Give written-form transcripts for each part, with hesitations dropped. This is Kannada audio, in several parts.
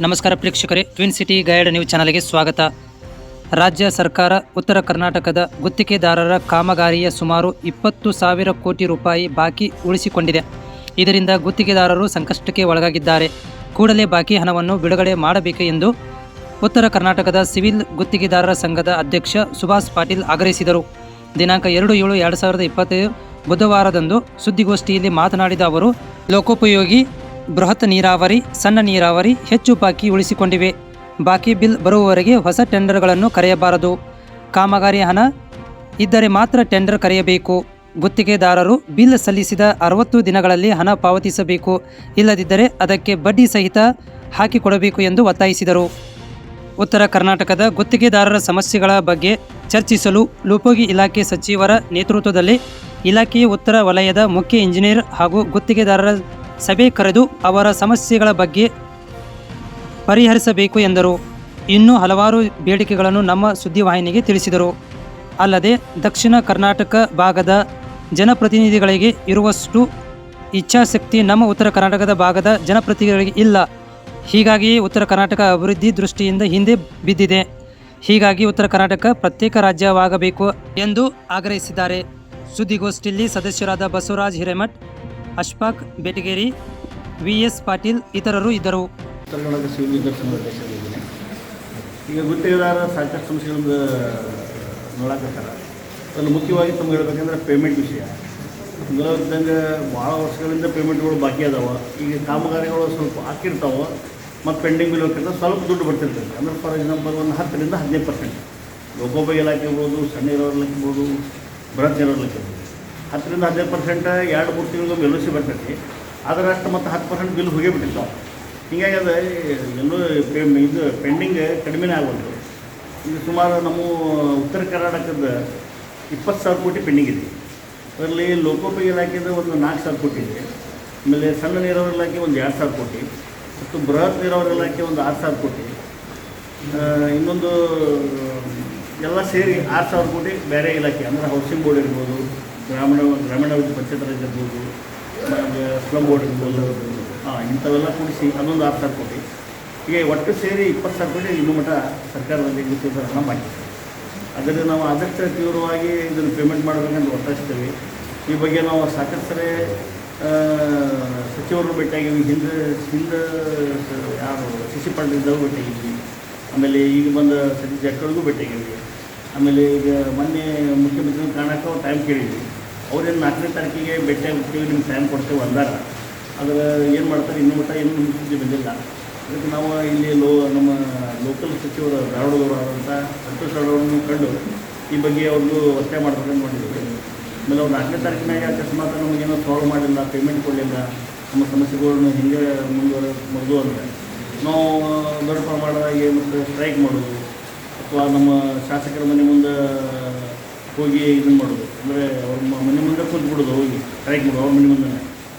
ನಮಸ್ಕಾರ ಪ್ರೇಕ್ಷಕರೇ, ಟ್ವಿನ್ ಸಿಟಿ ಗೈಡ್ ನ್ಯೂಸ್ ಚಾನಲ್ಗೆ ಸ್ವಾಗತ. ರಾಜ್ಯ ಸರ್ಕಾರ ಉತ್ತರ ಕರ್ನಾಟಕದ ಗುತ್ತಿಗೆದಾರರ ಕಾಮಗಾರಿಯ ಸುಮಾರು 20,000 ಕೋಟಿ ರೂಪಾಯಿ ಬಾಕಿ ಉಳಿಸಿಕೊಂಡಿದೆ. ಇದರಿಂದ ಗುತ್ತಿಗೆದಾರರು ಸಂಕಷ್ಟಕ್ಕೆ ಒಳಗಾಗಿದ್ದಾರೆ. ಕೂಡಲೇ ಬಾಕಿ ಹಣವನ್ನು ಬಿಡುಗಡೆ ಮಾಡಬೇಕು ಎಂದು ಉತ್ತರ ಕರ್ನಾಟಕದ ಸಿವಿಲ್ ಗುತ್ತಿಗೆದಾರರ ಸಂಘದ ಅಧ್ಯಕ್ಷ ಸುಭಾಷ್ ಪಾಟೀಲ್ ಆಗ್ರಹಿಸಿದರು. ದಿನಾಂಕ 2/7/2025 ಬುಧವಾರದಂದು ಸುದ್ದಿಗೋಷ್ಠಿಯಲ್ಲಿ ಮಾತನಾಡಿದ ಅವರು, ಲೋಕೋಪಯೋಗಿ, ಬೃಹತ್ ನೀರಾವರಿ, ಸಣ್ಣ ನೀರಾವರಿ ಹೆಚ್ಚು ಬಾಕಿ ಉಳಿಸಿಕೊಂಡಿವೆ. ಬಾಕಿ ಬಿಲ್ ಬರುವವರೆಗೆ ಹೊಸ ಟೆಂಡರ್ಗಳನ್ನು ಕರೆಯಬಾರದು. ಕಾಮಗಾರಿ ಹಣ ಇದ್ದರೆ ಮಾತ್ರ ಟೆಂಡರ್ ಕರೆಯಬೇಕು. ಗುತ್ತಿಗೆದಾರರು ಬಿಲ್ ಸಲ್ಲಿಸಿದ 60 ದಿನಗಳಲ್ಲಿ ಹಣ ಪಾವತಿಸಬೇಕು. ಇಲ್ಲದಿದ್ದರೆ ಅದಕ್ಕೆ ಬಡ್ಡಿ ಸಹಿತ ಹಾಕಿಕೊಡಬೇಕು ಎಂದು ಒತ್ತಾಯಿಸಿದರು. ಉತ್ತರ ಕರ್ನಾಟಕದ ಗುತ್ತಿಗೆದಾರರ ಸಮಸ್ಯೆಗಳ ಬಗ್ಗೆ ಚರ್ಚಿಸಲು ಲೋಕೋಪಯೋಗಿ ಇಲಾಖೆ ಸಚಿವರ ನೇತೃತ್ವದಲ್ಲಿ ಇಲಾಖೆಯ ಉತ್ತರ ವಲಯದ ಮುಖ್ಯ ಇಂಜಿನಿಯರ್ ಹಾಗೂ ಗುತ್ತಿಗೆದಾರರ ಸಭೆ ಕರೆದು ಅವರ ಸಮಸ್ಯೆಗಳ ಬಗ್ಗೆ ಪರಿಹರಿಸಬೇಕು ಎಂದರು. ಇನ್ನೂ ಹಲವಾರು ಬೇಡಿಕೆಗಳನ್ನು ನಮ್ಮ ಸುದ್ದಿವಾಹಿನಿಗೆ ತಿಳಿಸಿದರು. ಅಲ್ಲದೆ ದಕ್ಷಿಣ ಕರ್ನಾಟಕ ಭಾಗದ ಜನಪ್ರತಿನಿಧಿಗಳಿಗೆ ಇರುವಷ್ಟು ಇಚ್ಛಾಶಕ್ತಿ ನಮ್ಮ ಉತ್ತರ ಕರ್ನಾಟಕದ ಭಾಗದ ಜನಪ್ರತಿನಿಧಿಗಳಿಗೆ ಇಲ್ಲ. ಹೀಗಾಗಿಯೇ ಉತ್ತರ ಕರ್ನಾಟಕ ಅಭಿವೃದ್ಧಿ ದೃಷ್ಟಿಯಿಂದ ಹಿಂದೆ ಬಿದ್ದಿದೆ. ಹೀಗಾಗಿ ಉತ್ತರ ಕರ್ನಾಟಕ ಪ್ರತ್ಯೇಕ ರಾಜ್ಯವಾಗಬೇಕು ಎಂದು ಆಗ್ರಹಿಸಿದ್ದಾರೆ. ಸುದ್ದಿಗೋಷ್ಠಿಯಲ್ಲಿ ಸದಸ್ಯರಾದ ಬಸವರಾಜ್ ಹಿರೇಮಠ್, ಅಶ್ಫಾಕ್ ಬೆಟಗೇರಿ, ವಿ.ಎಸ್. ಪಾಟೀಲ್ ಇತರರು ಇದ್ದರು. ಕರ್ನಾಟಕ ಸಿವಿಲ್ ವಿದ್ಯಾರ್ಥಿ ಅಧ್ಯಕ್ಷರಾಗಿದ್ದೀನಿ. ಈಗ ಗುತ್ತಿಗೆದಾರ ಸಾಕಷ್ಟು ಸಮಸ್ಯೆಗಳನ್ನು ನೋಡಾಕತ್ತಾರ. ಅದನ್ನು ಮುಖ್ಯವಾಗಿ ತಮ್ಗೆ ಹೇಳ್ಬೇಕಂದ್ರೆ ಪೇಮೆಂಟ್ ವಿಷಯ. ಇದ್ದಂಗೆ ಭಾಳ ವರ್ಷಗಳಿಂದ ಪೇಮೆಂಟ್ಗಳು ಬಾಕಿ ಅದಾವೆ. ಈಗ ಕಾಮಗಾರಿಗಳು ಸ್ವಲ್ಪ ಹಾಕಿರ್ತಾವೆ ಮತ್ತು ಪೆಂಡಿಂಗ್ ಬಿಲ್ ಹೋಗಿರ್ತಾವೆ, ಸ್ವಲ್ಪ ದುಡ್ಡು ಬರ್ತಿರ್ತದೆ. ಅಂದರೆ ಫಾರ್ ಎಕ್ಸಾಂಪಲ್ ಒಂದು 10% 15%. ಲೋಕೋಪಯೋಗಿ ಇಲಾಖೆ ಇರ್ಬೋದು, ಸಣ್ಣ ನೀರಾವರಿ ಇಲಾಖೆ ಇರ್ಬೋದು, ಬೃಹತ್ ನೀರಾವರಿ ಇಲಾಖೆ ಇರ್ಬೋದು, 10% 15% 2-3 ತಿಂಗಳಿಗೊಮ್ಮೆ ಎಲ್.ಸಿ ಬರ್ತೈತಿ. ಅದರಷ್ಟು ಮತ್ತು 10% ಬಿಲ್ ಹೋಗೇ ಬಿಟ್ಟಿರ್ತಾವೆ. ಹೀಗಾಗಿ ಅದು ಎಲ್ಲೂ ಇದು ಪೆಂಡಿಂಗ್ ಕಡಿಮೆನೇ ಆಗೋದು. ಈಗ ಸುಮಾರು ನಮ್ಮ ಉತ್ತರ ಕರ್ನಾಟಕದ 20,000 ಕೋಟಿ ಪೆಂಡಿಂಗ್ ಇದೆ. ಅದರಲ್ಲಿ ಲೋಕೋಪಯೋಗಿ ಇಲಾಖೆದು ಒಂದು 4,000 ಕೋಟಿ ಇದೆ. ಆಮೇಲೆ ಸಣ್ಣ ನೀರಾವರಿ ಇಲಾಖೆ ಒಂದು 2,000 ಕೋಟಿ ಮತ್ತು ಬೃಹತ್ ನೀರಾವರಿ ಇಲಾಖೆ ಒಂದು 6,000 ಕೋಟಿ, ಇನ್ನೊಂದು ಎಲ್ಲ ಸೇರಿ 6,000 ಕೋಟಿ ಬೇರೆ ಇಲಾಖೆ ಅಂದರೆ ಹೌಸಿಂಗ್ ಬೋರ್ಡ್ ಇರ್ಬೋದು, ಗ್ರಾಮೀಣಾಭಿವೃದ್ಧಿ ಪಂಚಾಯತ್ ರಾಜ್ ಇರ್ಬೋದು, ಸ್ಲಮ್ ಬೋರ್ಡ್ ಇರ್ಬೋದು, ಇಂಥವೆಲ್ಲ ಕೂಡಿಸಿ ಅದೊಂದು 6,000 ಕೋಟಿ. ಹೀಗೆ ಒಟ್ಟು ಸೇರಿ 20,000 ಕೋಟಿ ಇನ್ನೂ ಮಟ್ಟ ಸರ್ಕಾರದಲ್ಲಿ ಗುತ್ತಿಗೆದಾರ ಹಣ ಬಾಕಿ. ಅದರಿಂದ ನಾವು ಆದಷ್ಟು ತೀವ್ರವಾಗಿ ಇದನ್ನು ಪೇಮೆಂಟ್ ಮಾಡಬೇಕಂತ ಒತ್ತಾಯಿಸ್ತೇವೆ. ಈ ಬಗ್ಗೆ ನಾವು ಸಾಕಷ್ಟು ಸರಿ ಸಚಿವರನ್ನು ಭೇಟಿಯಾಗಿವಿ. ಹಿಂದೆ ಯಾರು ಸಿ ಪಾಟೀಲ್ ಇದ್ದವರು ಭೇಟಿಯಾಗಿದ್ವಿ. ಆಮೇಲೆ ಈಗ ಬಂದ ಸತೀಶ್ ಜಾರಕಿಹೊಳಿಗೂ ಭೇಟಿಯಾಗಿದ್ವಿ. ಆಮೇಲೆ ಈಗ ಮೊನ್ನೆ ಮುಖ್ಯಮಂತ್ರಿ ಕಾರಣಕ್ಕೆ ಅವ್ರು ಟೈಮ್ ಕೇಳಿದ್ವಿ. ಅವ್ರೇನು 4ನೇ ತಾರೀಕಿಗೆ ಭೇಟಿಯಾಗಿ ಹೋಗ್ತೀವಿ, ನಿಮ್ಗೆ ಟೈಮ್ ಕೊಡ್ತೇವೆ ಅಂದಾರ. ಅದರ ಏನು ಮಾಡ್ತಾರೆ ಇನ್ನೂ ಮಟ್ಟ ಏನು ನಿಮ್ಮ ಸುದ್ದಿ ಬಂದಿಲ್ಲ. ಅದಕ್ಕೆ ನಾವು ಇಲ್ಲಿ ನಮ್ಮ ಲೋಕಲ್ ಸಚಿವರು ಧಾರವಾಡದವರು ಆದಂಥ ಸಂತೋಷ್ ಅವರನ್ನು ಕಂಡು ಈ ಬಗ್ಗೆ ಅವ್ರಿಗೂ ಒತ್ತಾಯ ಮಾಡ್ಬೇಕಂತ ಮಾಡಿದ್ದೀವಿ. ಆಮೇಲೆ ಅವ್ರು 4ನೇ ತಾರೀಕಿನಾಗ ಅಕಸ್ಮಾತ್ ನಮಗೇನೋ ಸಾಲ್ವ್ ಮಾಡಿಲ್ಲ, ಪೇಮೆಂಟ್ ಕೊಡಲಿಲ್ಲ, ನಮ್ಮ ಸಮಸ್ಯೆಗಳನ್ನು ಹಿಂಗೆ ಮುಂದುವರೆದು ಅಂದರೆ ನಾವು ದೊಡ್ಡ ಪ್ರಮಾಣದಾಗಿ ಮತ್ತು ಸ್ಟ್ರೈಕ್ ಮಾಡೋದು ಅಥವಾ ನಮ್ಮ ಶಾಸಕರ ಮನೆ ಮುಂದೆ ಹೋಗಿ ಇದನ್ನು ಮಾಡೋದು. ಅಂದರೆ ಅವ್ರ ಮನೆ ಮುಂದೆ ಕೂತ್ಬಿಡೋದು, ಹೋಗಿ ಸ್ಟ್ರೈಕ್ ಮಾಡೋದು, ಅವ್ರ ಮನೆ ಮುಂದೆ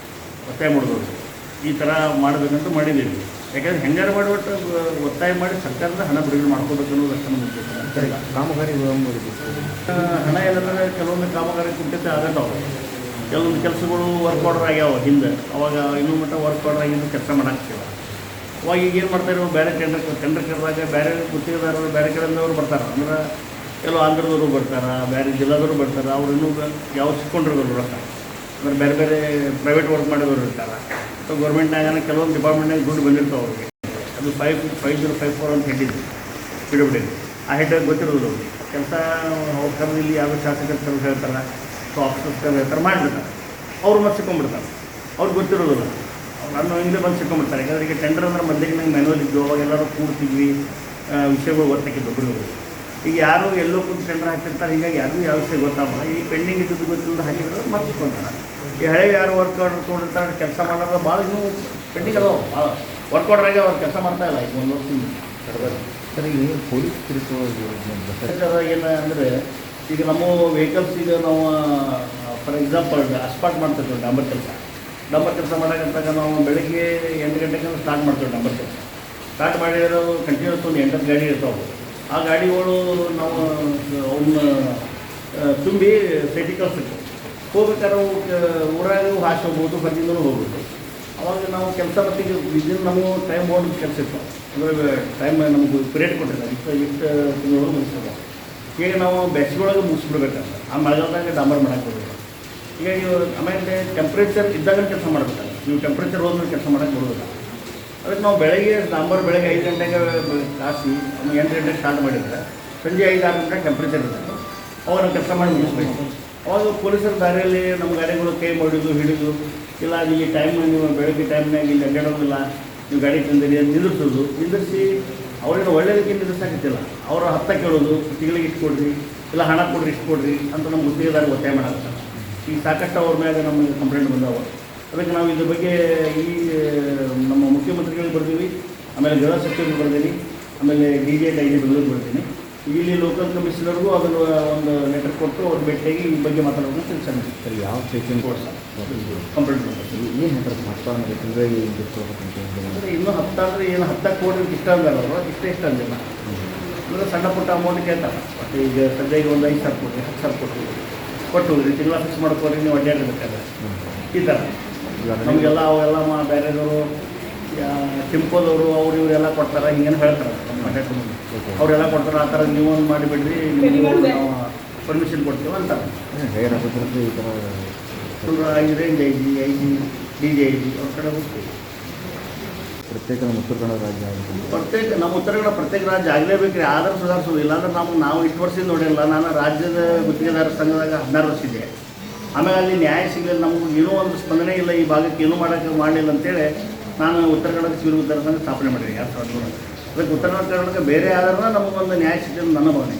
ಒತ್ತಾಯ ಮಾಡೋದು. ಈ ಥರ ಮಾಡಬೇಕಂತ ಮಾಡಿದ್ದೀವಿ. ಯಾಕಂದರೆ ಹೆಂಗಾರು ಮಾಡಿಬಿಟ್ಟು ಒತ್ತಾಯ ಮಾಡಿ ಸರ್ಕಾರದ ಹಣ ಬಿಡುಗಡೆ ಮಾಡ್ಕೋಬೇಕು ಅನ್ನೋದು ಅಷ್ಟೇ ಮುಖ್ಯ. ಕಾಮಗಾರಿ ಹಣ ಎಲ್ಲಂದರೆ ಕೆಲವೊಂದು ಕಾಮಗಾರಿ ಕುಂಠಿತ ಆಗತ್ತಾವೆ. ಕೆಲವೊಂದು ಕೆಲಸಗಳು ವರ್ಕ್ ಆರ್ಡರ್ ಆಗ್ಯಾವ ಹಿಂದೆ. ಅವಾಗ ಇನ್ನೂ ಮಟ್ಟ ವರ್ಕ್ ಆರ್ಡರ್ ಆಗಿದ್ದು ಕೆಲಸ ಮಾಡೋಕ್ಕಿಲ್ಲ. ಅವಾಗ ಈಗ ಏನು ಮಾಡ್ತಾರೆ, ಬೇರೆ ಟೆಂಡರ್ ಕರೆದಾಗ ಬೇರೆ ಗುತ್ತಿಗೆದಾರರು ಬೇರೆ ಕಡೆಯಿಂದವರು ಬರ್ತಾರೆ. ಅಂದ್ರೆ ಕೆಲವು ಆಂಧ್ರದವರು ಬರ್ತಾರೆ, ಬೇರೆ ಜಿಲ್ಲಾದವರು ಬರ್ತಾರೆ. ಅವ್ರು ಇನ್ನೂ ಯಾವ ಸಿಕ್ಕೊಂಡಿರೋದು ರೊಕ್ಕ ಅಂದ್ರೆ ಬೇರೆ ಬೇರೆ ಪ್ರೈವೇಟ್ ವರ್ಕ್ ಮಾಡಿದವರು ಇರ್ತಾರೆ. ಸೊ ಗೌರ್ಮೆಂಟ್ನಾಗ ಕೆಲವೊಂದು ಡಿಪಾರ್ಟ್ಮೆಂಟ್ನಾಗ ದುಡ್ಡು ಬಂದಿರ್ತಾವೆ ಅವ್ರಿಗೆ. ಅದು 5054 ಅಂತ ಹೇಳಿದ್ರು PWD. ಆ ಹೆಡ್ ಗೊತ್ತಿರೋದು ಕೆಲಸ ಅವ್ರ ಕರೆದು ಇಲ್ಲಿ ಯಾವುದೋ ಶಾಸಕರ ಕರೆದು ಹೇಳ್ತಾರೆ, ಸೊ ಆಫೀಸರ್ಸ್ ಕರೆದು ಹೇಳ್ತಾರೆ, ಮಾಡಿಬಿಡ್ತಾರೆ. ಅವ್ರು ಮತ್ತೆ ಸಿಕ್ಕೊಂಡ್ಬಿಡ್ತಾರೆ. ಅವ್ರಿಗೆ ಗೊತ್ತಿರೋದಿಲ್ಲ. ಅವ್ರು ಹಿಂದೆ ಬಂದು ಸಿಕ್ಕೊಂಡ್ಬಿಡ್ತಾರೆ. ಯಾಕಂದರೆ ಈಗ ಟೆಂಡರ್ ಅಂದ್ರೆ ಮೊದಲಿಗೆ ನಂಗೆ ಮ್ಯಾನ್ಯುವಲ್ ಇದ್ದು ಅವಾಗ ಎಲ್ಲರೂ ಕೂಡ್ತಿದ್ವಿ, ವಿಷಯಗಳು ಗೊತ್ತಾಕಿದ್ದು ಒಬ್ಬರು. ಈಗ ಯಾರು ಎಲ್ಲೋ ಕೂತು ಟೆಂಡರ್ ಹಾಕ್ತಿರ್ತಾರೆ. ಹೀಗಾಗಿ ಯಾರಿಗೂ ಯಾವ ವಿಷಯ ಗೊತ್ತಾಗಲ್ಲ. ಈ ಪೆಂಡಿಂಗ್ ಇದ್ದದ್ದು ಗೊತ್ತಿಲ್ಲದ ಹಾಕಿದ್ರೆ ಮತ್ತೆ ಸಿಕ್ಕೊಂತಾರೆ. ಈ ಹಳೆ ಯಾರು ವರ್ಕ್ ಆರ್ಡರ್ ತೊಗೊಂಡಿರ್ತಾರೆ, ಕೆಲಸ ಮಾಡೋದು ಭಾಳ ಇನ್ನೂ ಪೆಂಡಿಂಗ್ ಅದಾವೆ. ಭಾಳ ವರ್ಕ್ ಆರ್ಡ್ರಾಗೆ ಅವ್ರು ಕೆಲಸ ಮಾಡ್ತಾಯಿಲ್ಲ. ಈಗ ಒಂದು ವರ್ಷದಿಂದ ಸರ್, ಈಗ ಪೊಲೀಸ್ ಏನು ಅಂದರೆ ಈಗ ನಮ್ಮ ವೆಹಿಕಲ್ಸ್ ಈಗ ನಾವು ಫಾರ್ ಎಕ್ಸಾಂಪಲ್ ಅಸ್ಪಾಟ್ ಮಾಡ್ತಿರ್ತೀವಿ. ಡಂಬರ್ ಕೆಲಸ ಮಾಡೋಕ್ಕಂತಾಗ ನಾವು ಬೆಳಗ್ಗೆ 8 ಗಂಟೆಗೆ ಸ್ಟಾರ್ಟ್ ಮಾಡ್ತೀವಿ. ಡಂಬರ್ ಕೆಲಸ ಸ್ಟಾರ್ಟ್ ಮಾಡಿರೋ ಕಂಟಿನ್ಯೂಸ್ ಒಂದು 8 ಗಾಡಿ ಇರ್ತಾವೆ. ಆ ಗಾಡಿಗಳು ನಾವು ಅವನ್ನ ತುಂಬಿ ಸೈಟಿಗೆ ಕಳಿಸ್ತೀವಿ. ಹೋಗ್ಬೇಕಾದ್ರೆ ಊರಾಗೂ ಹಾಕಿ ಹೋಗ್ಬೋದು, ಹೊರಗಿಂದಲೂ ಹೋಗ್ಬೋದು. ಅವಾಗ ನಾವು ಕೆಲಸ ಮಟ್ಟಿಗೆ ಇದನ್ನು ನಮಗೆ ಟೈಮ್ ಬೋರ್ಡ್ ಕೆಲಸ ಇತ್ತು, ಅಂದರೆ ಟೈಮ್ ನಮಗೆ ಪಿರಿಯಡ್ ಕೊಟ್ಟಿದ್ದಾರೆ, ಇಷ್ಟು ತಿಂಗಳು ಮುಗಿಸ್ತದೆ. ಈಗ ನಾವು ಬೇಸಿಗೆಯೊಳಗೆ ಮುಗಿಸ್ಬಿಡ್ಬೇಕಂತ ಆ ಮಳೆಗಾಲದಾಗ ಡಾಂಬರ್ ಮಾಡಕ್ಕೆ ಹೋಗಬೇಕು. ಈಗ ನೀವು ಆಮೇಲೆ ಟೆಂಪ್ರೇಚರ್ ಇದ್ದಾಗ ಕೆಲಸ ಮಾಡಬೇಕಲ್ಲ, ನೀವು ಟೆಂಪ್ರೇಚರ್ ಹೋದ್ಮೇಲೆ ಕೆಲಸ ಮಾಡೋಕ್ಕೆ ಬರೋದಿಲ್ಲ. ಅದಕ್ಕೆ ನಾವು ಬೆಳಗ್ಗೆ ಡಾಂಬರ್ ಬೆಳಗ್ಗೆ 5 ಗಂಟೆಗೆ ಕಾಸಿ 8 ಗಂಟೆಗೆ ಸ್ಟಾರ್ಟ್ ಮಾಡಿದರೆ ಸಂಜೆ 5-6 ಗಂಟೆಗೆ ಟೆಂಪ್ರೇಚರ್ ಇರ್ತದೆ. ಅವಾಗ ನಾವು ಕೆಲಸ ಮಾಡಿ ಮುಗಿಸ್ಬೇಕು. ಅವಾಗ ಪೊಲೀಸರ ದಾರಿಯಲ್ಲಿ ನಮ್ಮ ಗಾಡಿಗಳು ಕೈ ಮಾಡಿದ್ದು ಹಿಡಿದು, ಇಲ್ಲ ಈ ಟೈಮ್ ನೀವು ಬೆಳಗ್ಗೆ ಟೈಮ್ನಾಗ ಇಲ್ಲಿ ಅಡ್ಡಾಡೋದಿಲ್ಲ, ನೀವು ಗಾಡಿ ತಂದಿರಿ ಅಂತ ನಿಂದಿರಿಸಿ ಅವ್ರಿಗೆ ಒಳ್ಳೆಯದಕ್ಕೆ ನಿಂದಿರ್ಸಾಕತ್ತಿಲ್ಲ. ಅವರು ಹತ್ತ ಕೇಳೋದು, ತಿಂಗಳಿಗೆ ಇಷ್ಟು ಕೊಡ್ರಿ, ಇಲ್ಲ ಹಣ ಕೊಡ್ರಿ ಇಷ್ಟು ಕೊಡ್ರಿ ಅಂತ ನಮ್ಮ ಗುತ್ತಿಗೆದಾರ ಒತ್ತಾಯ ಮಾಡಾಕ್ತಾರೆ. ಈಗ ಸಾಕಷ್ಟು ಅವ್ರ ಮ್ಯಾಗ ನಮಗೆ ಕಂಪ್ಲೇಂಟ್ ಬಂದಾವೆ. ಅದಕ್ಕೆ ನಾವು ಇದ್ರ ಬಗ್ಗೆ ಈ ನಮ್ಮ ಮುಖ್ಯಮಂತ್ರಿಗಳಿಗೆ ಬರ್ತೀವಿ, ಆಮೇಲೆ ಗೃಹ ಸಚಿವರಿಗೆ ಬರ್ತೀನಿ, ಆಮೇಲೆ DG ಬೆಂಗಳೂರಿಗೆ ಬರ್ತೀನಿ. ಇಲ್ಲಿ ಲೋಕಲ್ ಕಮಿಷನರ್ಗೂ ಅದನ್ನು ಒಂದು ಲೆಟರ್ ಕೊಟ್ಟು ಅವ್ರ ಭೇಟಿಯಾಗಿ ಈ ಬಗ್ಗೆ ಮಾತಾಡೋದು ತಿಳಿಸ್ತಾರೆ. ಸರ್ ಯಾವ ಸೆಕ್ಷನ್ ಕೋರ್ಸ್ ಕಂಪ್ಲೇಂಟ್ ಮಾಡ್ತಾರೆ. ಏನು ಹೇಳ್ತಾರೆ ಮತ್ತೊಂದು ತಿಂಗಳಿಗೆ ಅಂದರೆ ಇನ್ನೂ 10 ಅಂದರೆ ಏನು 10 ಕೋಟಿ ಇಷ್ಟ ಅಂದಾರ ಅವರು, ಇಷ್ಟ ಅಂದಿಲ್ಲ. ಅಂದರೆ ಸಣ್ಣ ಪುಟ್ಟ ಅಮೌಂಟ್ ಕೇಳ್ತಾರೆ. ಮತ್ತು ಈಗ ಸದ್ಯಕ್ಕೆ ಒಂದು 5,000 ಕೋಟಿ 10,000 ಕೋಟಿ ಕೊಟ್ಟು ತಿಂಗಳ ಫಿಕ್ಸ್ ಮಾಡ್ಕೊರಿ, ನೀವು ಅಡ್ಡಾಡಬೇಕಾದ್ರೆ ಈ ಥರ ನಮಗೆಲ್ಲ ಅವೆಲ್ಲ ಬೇರೆದವರು ಟಿಂಕೋದವರು ಅವ್ರು ಇವರೆಲ್ಲ ಕೊಡ್ತಾರೆ, ಹಿಂಗೇನು ಹೇಳ್ತಾರೆ ಅವರೆಲ್ಲ ಕೊಡ್ತಾರೆ. ಆ ಥರ ನೀವು ಒಂದು ಮಾಡಿಬಿಡ್ರಿ, ನಾವು ಪರ್ಮಿಷನ್ ಕೊಡ್ತೀವಿ ಅಂತಾರೆ. ಹೇಗೆ ಆಗುತ್ತೆ ಈ ಥರ ರೇಂಜ್ IG DG ಅವ್ರ ಕಡೆ ಹೋಗ್ತೀವಿ. ಪ್ರತ್ಯೇಕ ನಮ್ಮ ಉತ್ತರ ಕನ್ನಡ ರಾಜ್ಯ ಆಗುತ್ತೆ. ನಮ್ಮ ಉತ್ತರ ಕನ್ನಡ ಪ್ರತ್ಯೇಕ ರಾಜ್ಯ ಆಗಲೇಬೇಕು ರೀ, ಆದ್ರೆ ಸುಧಾರಿಸೋದು. ಇಲ್ಲಾಂದ್ರೆ ನಾವು ಇಷ್ಟು ವರ್ಷದಿಂದ ನೋಡಿಲ್ಲ. ನಾನು ರಾಜ್ಯದ ಗುತ್ತಿಗೆದಾರ ಸಂಘದಾಗ 16 ವರ್ಷ ಇದೆ. ಆಮೇಲೆ ಅಲ್ಲಿ ನ್ಯಾಯ ಸಿಗಲಿಲ್ಲ, ನಮಗೂ ಏನೂ ಒಂದು ಸ್ಪಂದನೆ ಇಲ್ಲ, ಈ ಭಾಗಕ್ಕೆ ಏನೂ ಮಾಡಲಿಲ್ಲ ಅಂತೇಳಿ ನಾನು ಉತ್ತರ ಕನ್ನಡ ಸಿವಿಲ್ ಉದ್ಧಾರ ಸಂಘ ಸ್ಥಾಪನೆ ಮಾಡಿದೆ 2003. ಅದಕ್ಕೆ ಉತ್ತರ ಕನ್ನಡಕ್ಕೆ ಬೇರೆ ಆದ್ರೆ ನಮಗೊಂದು ನ್ಯಾಯ ಸಿಗಲಿಲ್ಲ ನನ್ನ ಭಾವನೆ.